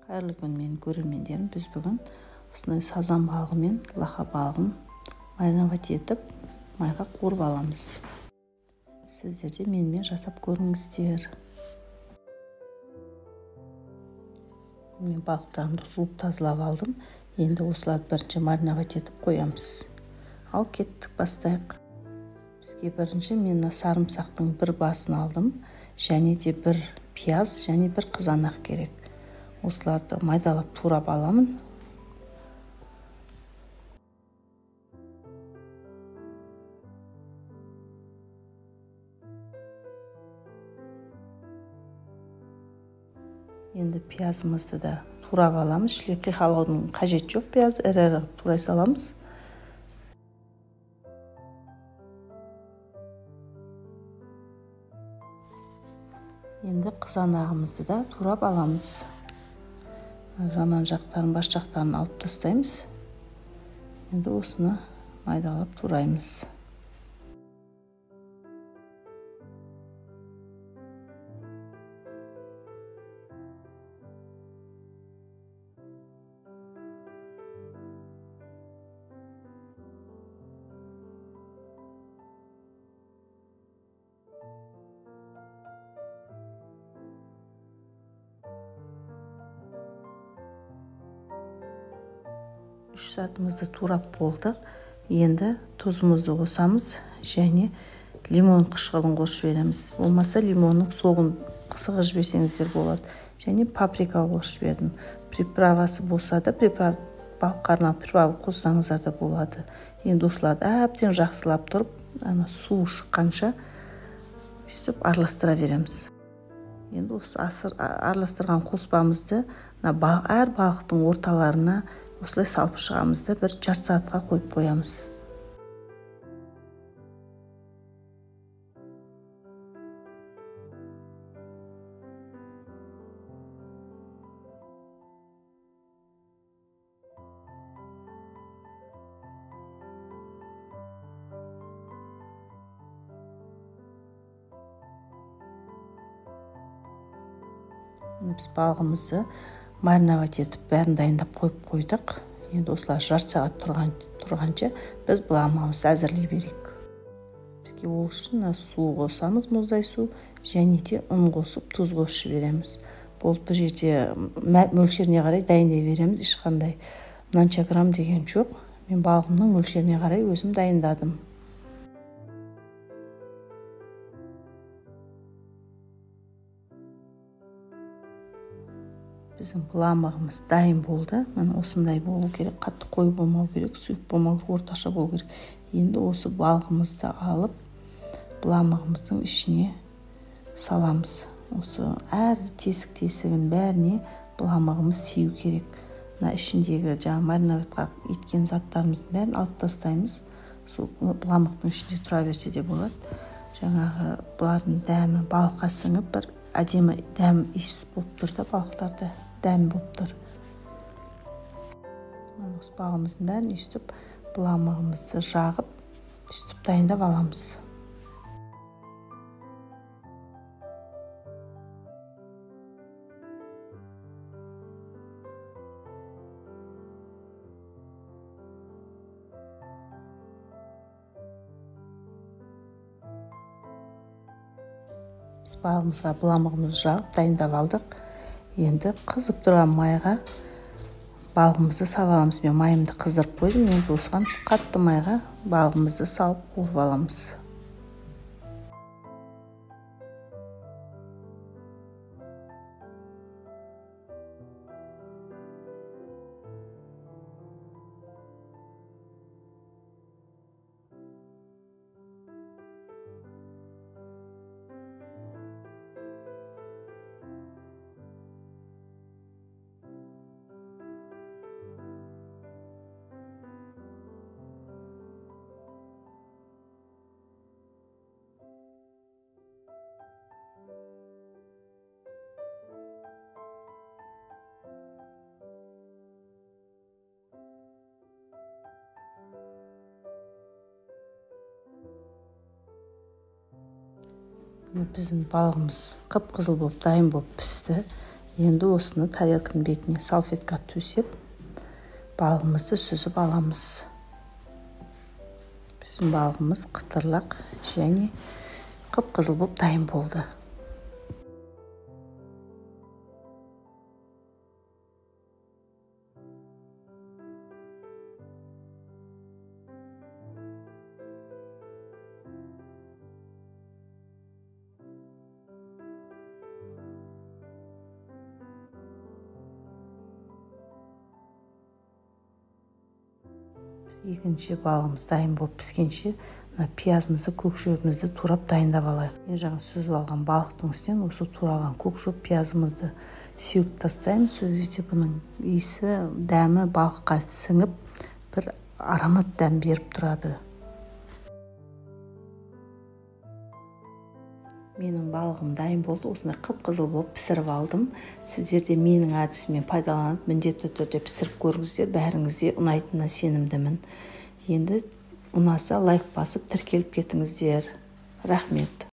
Қайырлы күн менің көрермендерім. Біз бүгін осындай сазан балығы мен лаха балығын мариновать етіп, майға қуырып аламыз. Сіздер де менімен жасап көріңіздер. Мен балықтарымды жуып тазалап алдым. Енді осыларды бірінші мариновать етіп қоямыз. Ал кеттік, бастайық. Бізге бірінші мен сарымсақтың бір басын алдым. Және де бір пияз, және бір қызанақ керек. Осыларды майдалап турап аламын. Енді пиязымызды да турап аламыз. Шіле қиқалаудың қажет жоқ, пияз ірі турай саламыз. Енді қызанағымызды да турап аламыз. Жаман жақтарын, бас жақтарын алып тастаймыз. Енді осыны майдалап тураймыз. Үш сатымызды турап болдық. Енді тұзымызды қосамыз және лимон қышқылын қосып жібереміз. Болмаса лимонның соғын қысығы жіберсеңіздер болады. Және паприка қосып жібердім. Приправасы болса да, балықарына приправа қоссаңыздар да болады. Енді осыларды әбден жақсылап тұрып, су шыққанша өстіп араластыра береміз. Енді осы араластырған қоспамызды әр балықтың орталарына осылай салып шығамызды бір жарты сағатқа қойып қоямыз. Біз балығымызды мариновать етіп, бәрін дайындап қойып қойдық. Енді осылар жарты сағат тұрғанша біз балығымызды әзірлей берейік. Бізге ол үшін су қосамыз, мұздай су, және де ұн қосып, тұз қосып жібереміз. Бұл бір жерде мөлшеріне қарай дайындай береміз, ешқандай мынанша грамм деген жоқ. Мен балығымның мөлшеріне қарай өзім дайындадым. Біздің бұламығымыз дайын болды. Мен осындай болу керек, қатты қой болмау керек, сұйық болмау керек, орташа болу керек. Енді осы балығымызды алып, бұламығымыздың ішіне саламыз. Осы әр тесік-тесігін бәріне бұламығымыз тию керек. Ішіндегі мариноватқа еткен заттарымыздың бәрін алып тастаймыз. Бұламықтың ішінде тұра берсе де болады. Жаңағы бұлардың дәмі балыққа сіңіп, бір әдемі дәм иіс болып тұр да, балықтарда дәм болып тұр. Осы балығымыздың бәрін үстіп, бұламығымызды жағып, үстіп дайындап аламыз. Біз балығымызға бұламығымызды жағып дайындап алдық. Енді қызып тұрған майға балығымызды салып аламыз. Мен майымды қыздырып қойдым. Енді осыған қатты майға балығымызды салып қуырып аламыз. Біздің балығымыз қып-қызыл болып, дайын болып пісті. Енді осыны тарелканың бетіне салфетка төсеп, балығымызды сүзіп аламыз. Біздің балығымыз қытырлақ және қып-қызыл болып дайын болды. Екінші балығымыз дайын болып піскенше, пиязымызды, көкшөбімізді турап дайындап алайық. Мен жаңа сүзіп алған балықтың үстінен осы туралған көкшөп пиязымызды сеуіп тастаймыз. Сол кезде бұның иісі, дәмі балыққа сіңіп, бір аромат дәм беріп тұрады. Менің балығым дайын болды. Осындай қып-қызыл болып пісіріп алдым. Сіздер де менің әдісіммен пайдаланып, міндетті түрде пісіріп көріңіздер. Бәріңізде ұнайтынына сенімдімін. Енді ұнаса лайк басып тіркеліп кетіңіздер. Рахмет.